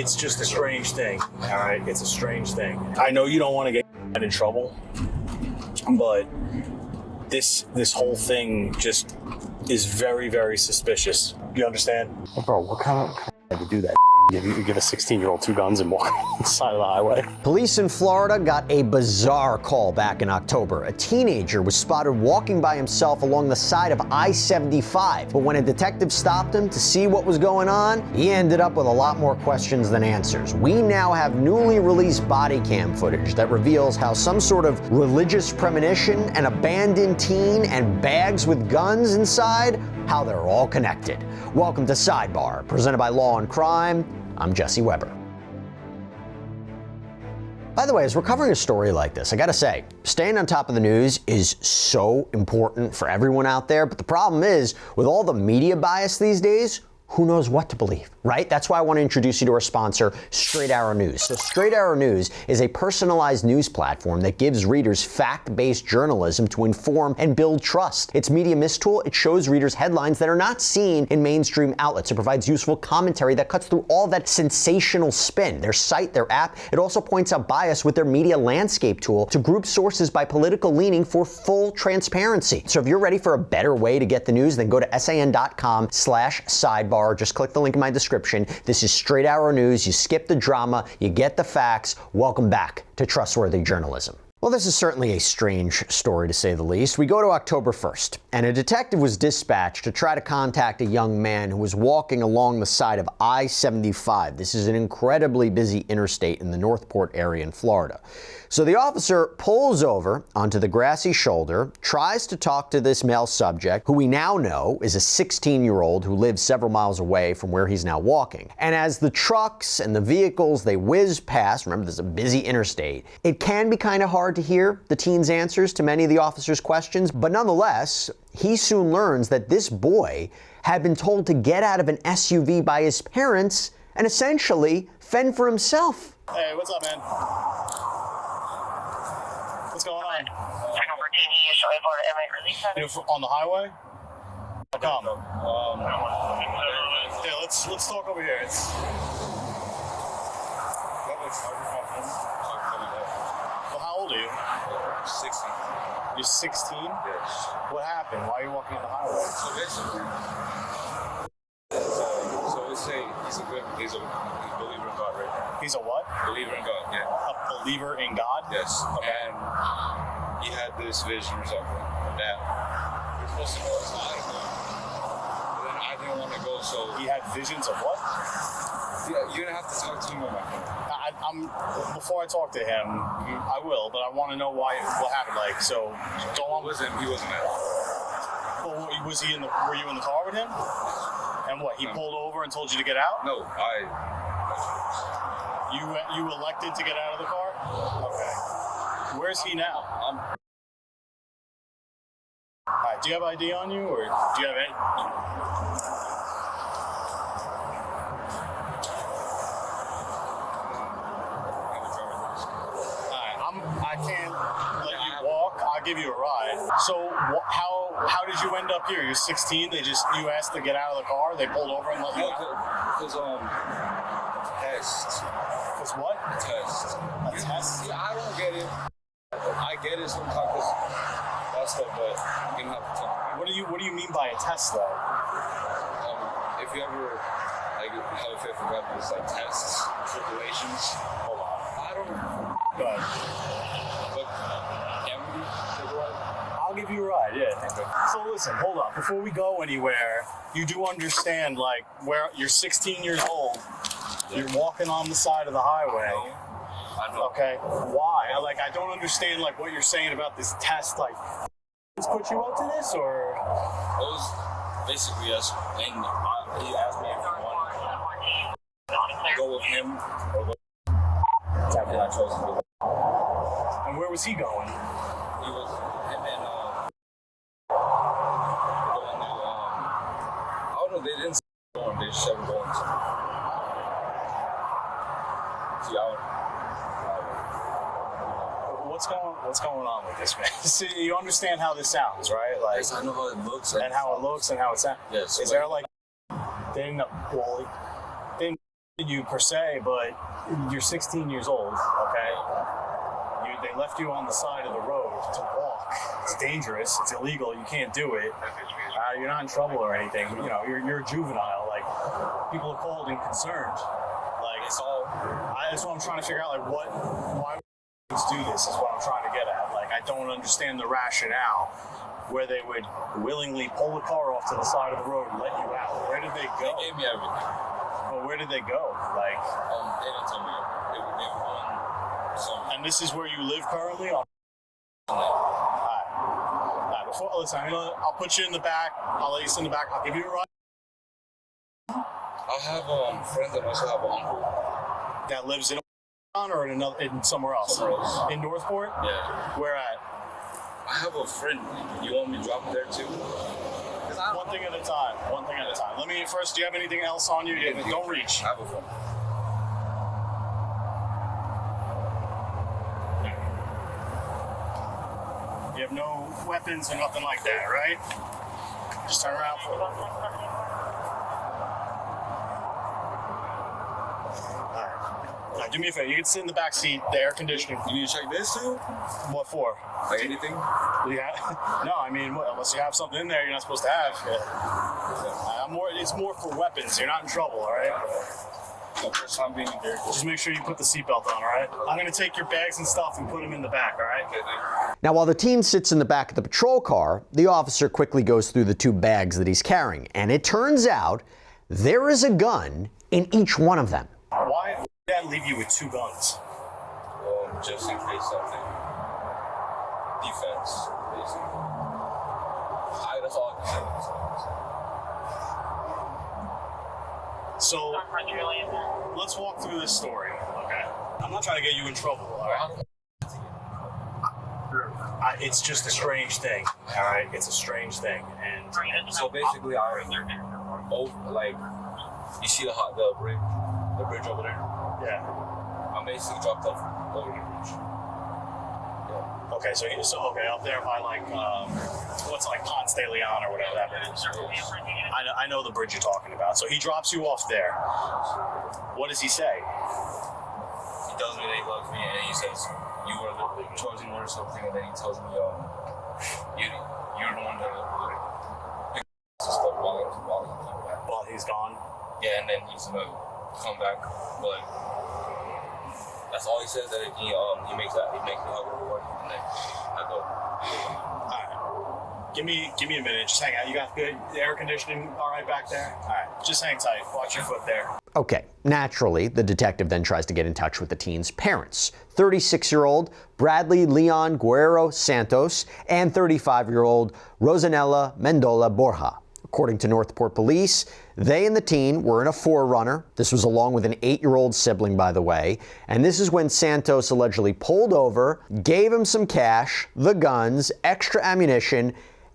it's just a strange thing, all right? It's a strange thing. I know you don't want to get in trouble, but this whole thing just is very, very suspicious. You understand? Well, bro, what kind of to do that? You give a 16-year-old 2 guns and walk on the side of the highway. Police in Florida got a bizarre call back in October. A teenager was spotted walking by himself along the side of I-75. But when a detective stopped him to see what was going on, he ended up with a lot more questions than answers. We now have newly released body cam footage that reveals how some sort of religious premonition, an abandoned teen, and bags with guns inside, how they're all connected. Welcome to Sidebar, presented by Law&Crime. I'm Jesse Weber. By the way, as we're covering a story like this, I gotta say, staying on top of the news is so important for everyone out there, but the problem is, with all the media bias these days, who knows what to believe, right? That's why I want to introduce you to our sponsor, Straight Arrow News. So Straight Arrow News is a personalized news platform that gives readers fact-based journalism to inform and build trust. Its media mist tool, it shows readers headlines that are not seen in mainstream outlets. It provides useful commentary that cuts through all that sensational spin. Their site, their app, it also points out bias with their media landscape tool to group sources by political leaning for full transparency. So if you're ready for a better way to get the news, then go to san.com/sidebar. Just click the link in my description. This is Straight Arrow News. You skip the drama, you get the facts. Welcome back to trustworthy journalism. Well, this is certainly a strange story, to say the least. We go to October 1st, and a detective was dispatched to try to contact a young man who was walking along the side of I-75. This is an incredibly busy interstate in the Northport area in Florida. So the officer pulls over onto the grassy shoulder, tries to talk to this male subject, who we now know is a 16-year-old who lives several miles away from where he's now walking. And as the trucks and the vehicles, they whiz past, remember this is a busy interstate, it can be kind of hard to hear the teen's answers to many of the officer's questions, but nonetheless, he soon learns that this boy had been told to get out of an SUV by his parents and essentially fend for himself. Hey, what's up, man? What's going on? On the highway? Come. Yeah, let's talk over here. Well, how old are you? 16. You're 16? Yes. What happened? Why are you walking on the highway? So basically, he's a believer in God, right? He's a what? Believer in God, yeah. A believer in God? Yes. Okay. And he had this vision or something that we're supposed to go outside, but then I didn't want to go, so... He had visions of what? Yeah, you're going to have to talk to him about that. Before I talk to him, I will, but I want to know what happened. Like, so go on. He wasn't there. Well, were you in the car with him? And what? He pulled over and told you to get out? No, You elected to get out of the car? Okay. Where's he now? All right. Do you have ID on you, or do you have any? I can't let you walk. I'll give you a ride. So how did you end up here? You're 16. You asked to get out of the car. They pulled over and let you out. Because test. Because what? A test. A test? Yeah, I don't get it. I get it sometimes because that stuff, but you don't have to tell me. What do you mean by a test, though? If you ever have a fit for God, it's like tests, tribulations. Hold on. I don't know. Go ahead. But can we take a ride? I'll give you a ride, yeah. So listen, hold on. Before we go anywhere, you do understand, like, where you're 16 years old, you're walking on the side of the highway. I know. Okay. Why? I don't understand, what you're saying about this test. Let's put you up to this, or? It was basically yes. And he asked me if I wanted to go with him or with and I chose to do it. And where was he going? He was him and going to I don't know, they didn't say going, they just said we're going to. See, what's going on with this, man? See, you understand how this sounds, right? Yes, I know how it looks. And how it looks and how it sounds. Yes. Is there they didn't you per se, but you're 16 years old, okay? They left you on the side of the road to walk. It's dangerous. It's illegal. You can't do it. You're not in trouble or anything. You know, you're a juvenile. Like, people are called and concerned. Like, it's all. That's what I'm trying to figure out. Like, why would do this? Is what I'm trying to get at. Like, I don't understand the rationale where they would willingly pull the car off to the side of the road and let you out. Where did they go? They gave me everything. But where did they go? Like, they didn't tell me. They were on some. And this is where you live currently? Alright. Listen, I'll put you in the back. I'll let you sit in the back. I'll give you a ride. I have friends that also have an uncle That lives in or in somewhere else? Somewhere else. In Northport? Yeah. Where at? I have a friend. You want me to drop it there too? One thing at a time. One thing at a time. Let me first. Do you have anything else on you? Don't reach. I have a friend. You have no weapons or nothing like that, right? Just turn around for it. Alright, do me a favor. You can sit in the back seat, the air conditioning. You need to check this too? What for? Like anything? Yeah. No, I mean, unless you have something in there you're not supposed to have. It's more for weapons. You're not in trouble, all right? The first time being there. Just make sure you put the seatbelt on, all right? I'm going to take your bags and stuff and put them in the back, all right? Okay, Now, while the teen sits in the back of the patrol car, the officer quickly goes through the 2 bags that he's carrying. And it turns out there is a gun in each one of them. Why would Dad leave you with 2 guns? Just in case something. Defense, basically. That's all I can say. So, let's walk through this story, okay? I'm not trying to get you in trouble, all right? It's just a strange thing, all right? It's a strange thing, and So basically, like, you see the bridge over there? yeah. I'm basically dropped off over the bridge. Okay, so up there by like what's like Ponce de Leon or whatever that is. I know the bridge you're talking about. So he drops you off there. What does he say? He tells me that he loves me, and he says you are the chosen one or something, and then he tells me you're the one that pick stuff while he came back. While he's gone. Yeah, and then he's gonna come back, but that's all he says. That he makes me hug everyone, and then I go. All right. Give me a minute. Just hang out. You got good air conditioning all right back there? All right. Just hang tight. Watch your foot there. Okay, naturally, the detective then tries to get in touch with the teen's parents, 36-year-old Bradley Leon Guerrero Santos and 35-year-old Rosanella Mendola Borja. According to Northport Police, they and the teen were in a 4Runner. This was along with an 8-year-old sibling, by the way. And this is when Santos allegedly pulled over, gave him some cash, the guns, extra ammunition,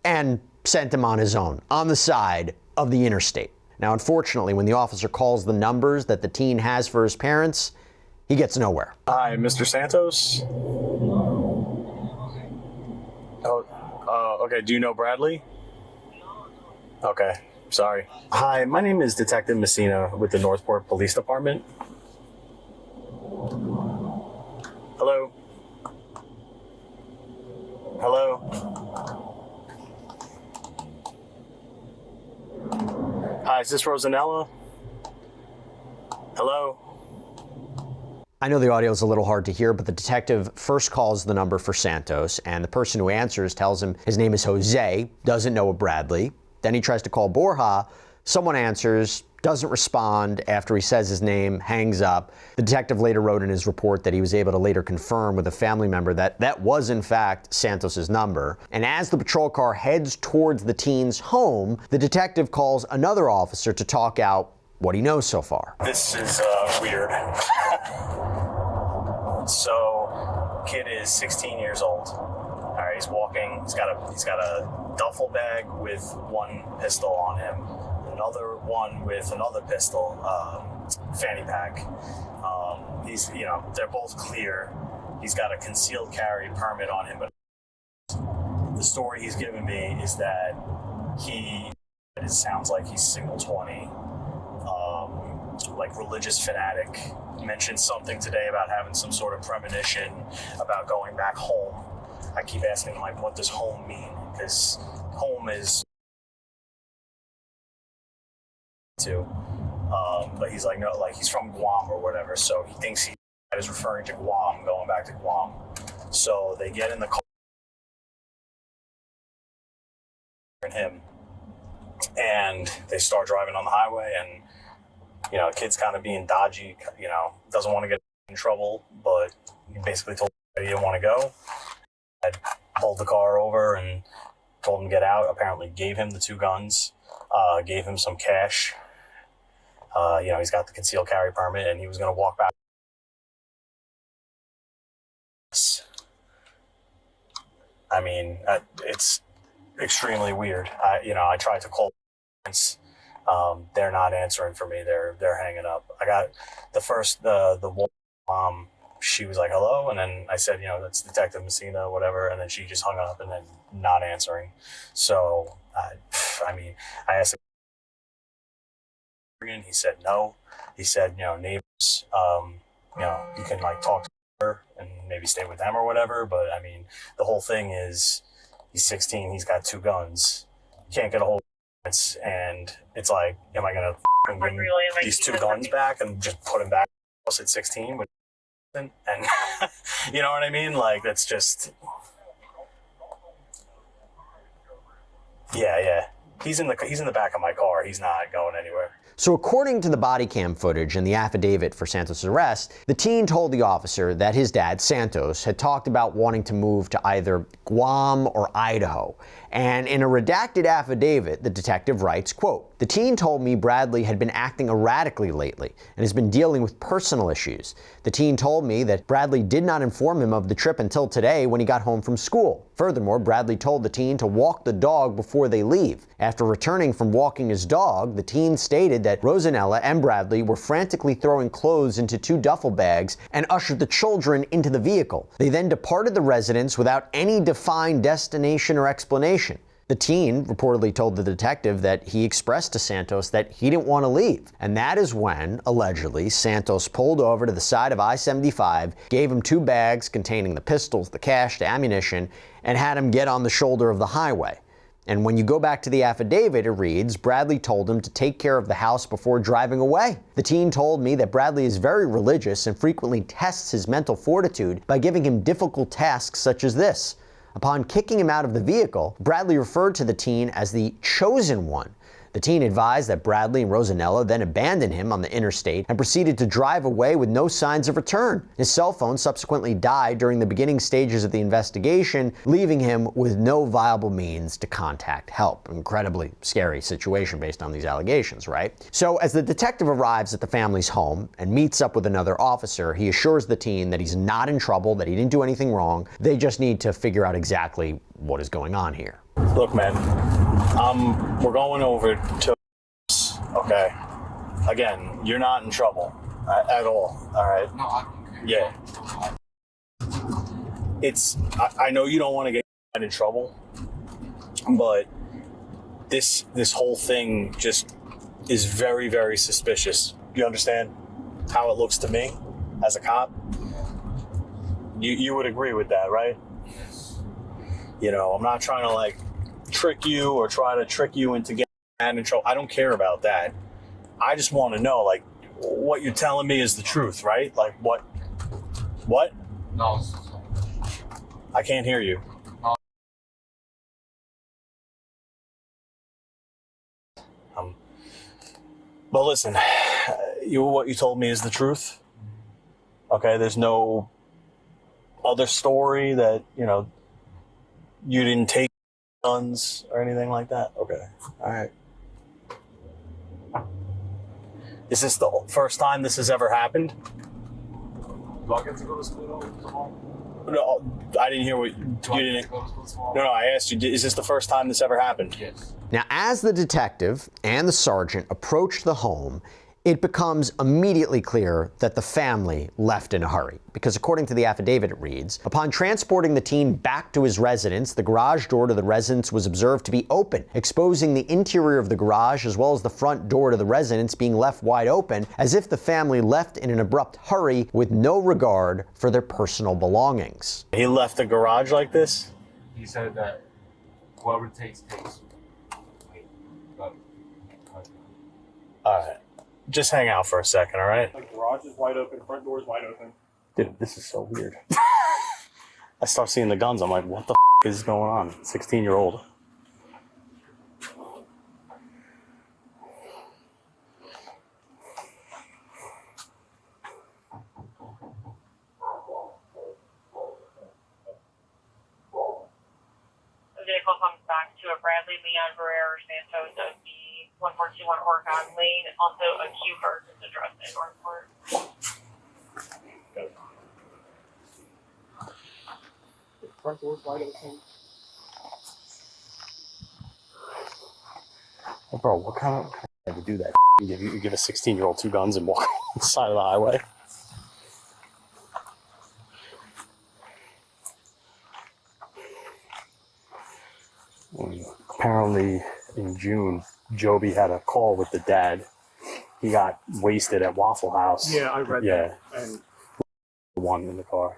and sent him on his own, on the side of the interstate. Now, unfortunately, when the officer calls the numbers that the teen has for his parents, he gets nowhere. Hi, Mr. Santos? Okay. Do you know Bradley? Okay, sorry. Hi, my name is Detective Messina with the Northport Police Department. Hello? Hello? Hi, is this Rosanella? Hello? I know the audio is a little hard to hear, but the detective first calls the number for Santos, and the person who answers tells him his name is Jose, doesn't know a Bradley. Then he tries to call Borja. Someone answers, doesn't respond after he says his name, hangs up. The detective later wrote in his report that he was able to later confirm with a family member that that was in fact Santos's number. And as the patrol car heads towards the teen's home, the detective calls another officer to talk out what he knows so far. This is weird. So, kid is 16 years old. All right, he's walking. He's got a duffel bag with one pistol on him, another one with another pistol, fanny pack. They're both clear. He's got a concealed carry permit on him, but the story he's given me is that it sounds like he's single 20. like religious fanatic, mentioned something today about having some sort of premonition about going back home. I keep asking him, like, what does home mean? Because home is too. But he's like, no, like he's from Guam or whatever, so he thinks he is referring to Guam, going back to Guam. So they get in the car and him, and they start driving on the highway, and you know, the kid's kind of being dodgy, you know, doesn't want to get in trouble, but he basically told him he didn't want to go. I pulled the car over and told him to get out. Apparently gave him the 2 guns, gave him some cash. You know, he's got the concealed carry permit, and he was going to walk back. I mean, it's extremely weird. I tried to call. They're not answering for me. They're hanging up. I got the mom. She was like, hello, and then I said, you know, that's Detective Messina, whatever, and then she just hung up and then not answering. So, I mean, I asked him. He said no. He said, you know, neighbors, you know, you can like talk to her and maybe stay with them or whatever. But I mean, the whole thing is, he's 16. He's got 2 guns. You can't get a hold of it, and it's like, am I gonna bring these 2 guns back and just put him back at 16? And you know what I mean? Like, that's just, yeah. He's in the back of my car. He's not going anywhere. So according to the body cam footage and the affidavit for Santos' arrest, the teen told the officer that his dad, Santos, had talked about wanting to move to either Guam or Idaho. And in a redacted affidavit, the detective writes, quote, "The teen told me Bradley had been acting erratically lately and has been dealing with personal issues. The teen told me that Bradley did not inform him of the trip until today when he got home from school. Furthermore, Bradley told the teen to walk the dog before they leave. After returning from walking his dog, the teen stated that Rosanella and Bradley were frantically throwing clothes into 2 duffel bags and ushered the children into the vehicle. They then departed the residence without any defined destination or explanation. The teen reportedly told the detective that he expressed to Santos that he didn't want to leave. And that is when, allegedly, Santos pulled over to the side of I-75, gave him 2 bags containing the pistols, the cash, the ammunition, and had him get on the shoulder of the highway. And when you go back to the affidavit, it reads, Bradley told him to take care of the house before driving away. The teen told me that Bradley is very religious and frequently tests his mental fortitude by giving him difficult tasks such as this. Upon kicking him out of the vehicle, Bradley referred to the teen as the chosen one. The teen advised that Bradley and Rosanella then abandoned him on the interstate and proceeded to drive away with no signs of return. His cell phone subsequently died during the beginning stages of the investigation, leaving him with no viable means to contact help. Incredibly scary situation based on these allegations, right? So as the detective arrives at the family's home and meets up with another officer, he assures the teen that he's not in trouble, that he didn't do anything wrong. They just need to figure out exactly what is going on here. Look, man, we're going over to, okay? Again, you're not in trouble at all right? No, I don't care. Yeah. I know you don't want to get in trouble, but this whole thing just is very, very suspicious. You understand how it looks to me as a cop? You would agree with that, right? Yes. You know, I'm not trying to like trick you or try to trick you into getting in trouble. I don't care about that. I just want to know, like, what you're telling me is the truth, right? Like, what? No, I can't hear you. Well, listen, what you told me is the truth. Okay, there's no other story that, you know, you didn't take guns or anything like that? Okay. All right. Is this the first time this has ever happened? do I get to go to school tomorrow? No, I didn't hear what you didn't. No, I asked you, is this the first time this ever happened? Yes. Now, as the detective and the sergeant approached the home, It becomes immediately clear that the family left in a hurry, because according to the affidavit, it reads, upon transporting the teen back to his residence, the garage door to the residence was observed to be open, exposing the interior of the garage as well as the front door to the residence being left wide open, as if the family left in an abrupt hurry with no regard for their personal belongings. He left the garage like this? He said that whoever takes. Wait, All right. Just hang out for a second, all right? Like, garage is wide open, front door is wide open. Dude, this is so weird. I start seeing the guns. I'm like, what the is going on? 16-year-old. The vehicle comes back to a Bradley Leon Barrera Santos of the 1421 Oregon Lane, also a Q Bird is addressed in Northport. Front door's wide open. Oh, bro, what kind of to do that? You give a 16-year-old 2 guns and walk on the side of the highway? Apparently, in June, Joby had a call with the dad. He got wasted at Waffle House. Yeah, I read that. And The one in the car.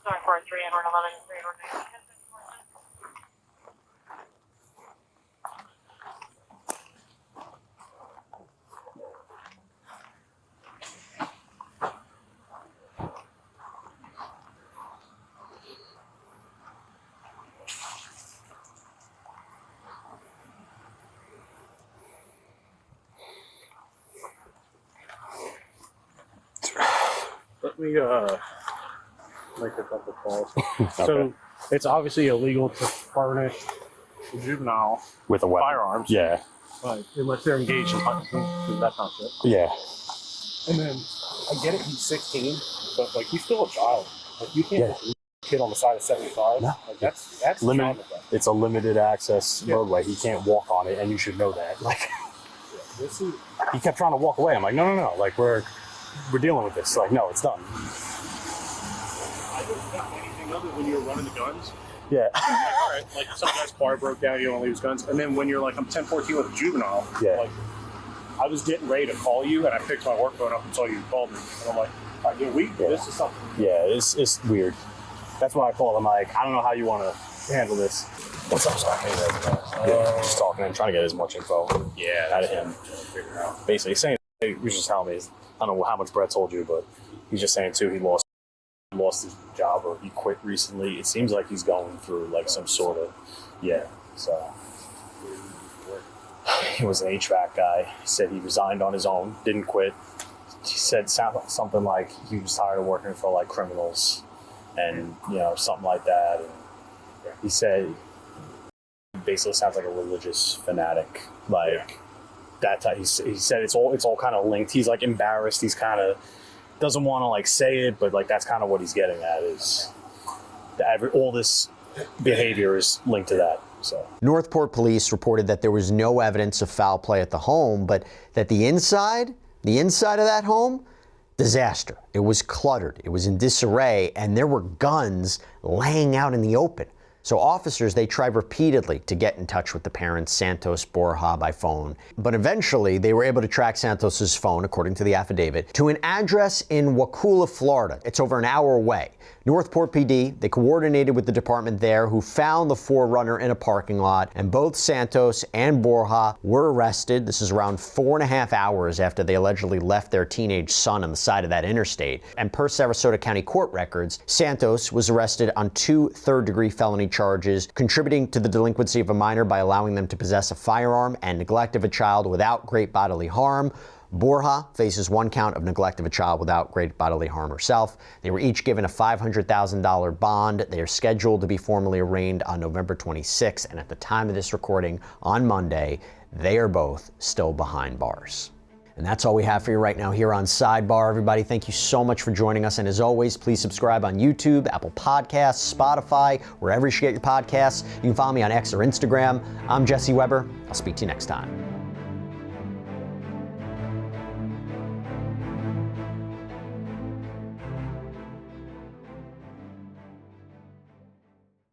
Sorry for 311 309. let me make a couple calls. So it's obviously illegal to furnish a juvenile With a weapon. firearms. Yeah. But unless they're engaged in hunting, that kind of shit. Yeah. And then I get it, he's 16, but like he's still a child. Like you can't just leave a kid on the side of 75. No. Like that's Limited. It's a limited access Yeah. roadway. He can't walk on it, and you should know that. Like, This is he kept trying to walk away. I'm like, no. Like, we're dealing with this. Like, no, it's done. I didn't think anything of it when you were running the guns. Yeah. Like, all right, like some guy's car broke down, you don't leave his guns. And then when you're like, I'm 10-14 with a juvenile, Yeah. like I was getting ready to call you and I picked my work phone up and saw you called me. And I'm like, all right, this is something. Yeah, it's weird. That's why I called him. Like, I don't know how you want to handle this. What's up, Scott? Yeah, just talking and trying to get as much info out of him. Basically, saying he was just telling me, I don't know how much Brett told you, but he's just saying too, he lost his job or he quit recently. It seems like he's going through like some sort of so he was an HVAC guy. He said he resigned on his own, didn't quit. He said something like he was tired of working for like criminals and something like that. And he said he basically sounds like a religious fanatic, like that type. He said it's all kind of linked. He's like embarrassed. He's kind of doesn't want to like say it, but like that's kind of what he's getting at is that all this behavior is linked to that. So Northport police reported that there was no evidence of foul play at the home, but that the inside of that home, disaster. It was cluttered, it was in disarray, and there were guns laying out in the open. So officers, they tried repeatedly to get in touch with the parents, Santos, Borja, by phone. But eventually, they were able to track Santos's phone, according to the affidavit, to an address in Wakulla, Florida. It's over an hour away. Northport PD, they coordinated with the department there, who found the 4Runner in a parking lot, and both Santos and Borja were arrested. This is around 4.5 hours after they allegedly left their teenage son on the side of that interstate. And per Sarasota County court records, Santos was arrested on 2 third-degree felony charges, contributing to the delinquency of a minor by allowing them to possess a firearm and neglect of a child without great bodily harm. Borja faces 1 count of neglect of a child without great bodily harm herself. They were each given a $500,000 bond. They are scheduled to be formally arraigned on November 26th, and at the time of this recording, on Monday, they are both still behind bars. And that's all we have for you right now here on Sidebar. Everybody, thank you so much for joining us. And as always, please subscribe on YouTube, Apple Podcasts, Spotify, wherever you should get your podcasts. You can follow me on X or Instagram. I'm Jesse Weber. I'll speak to you next time.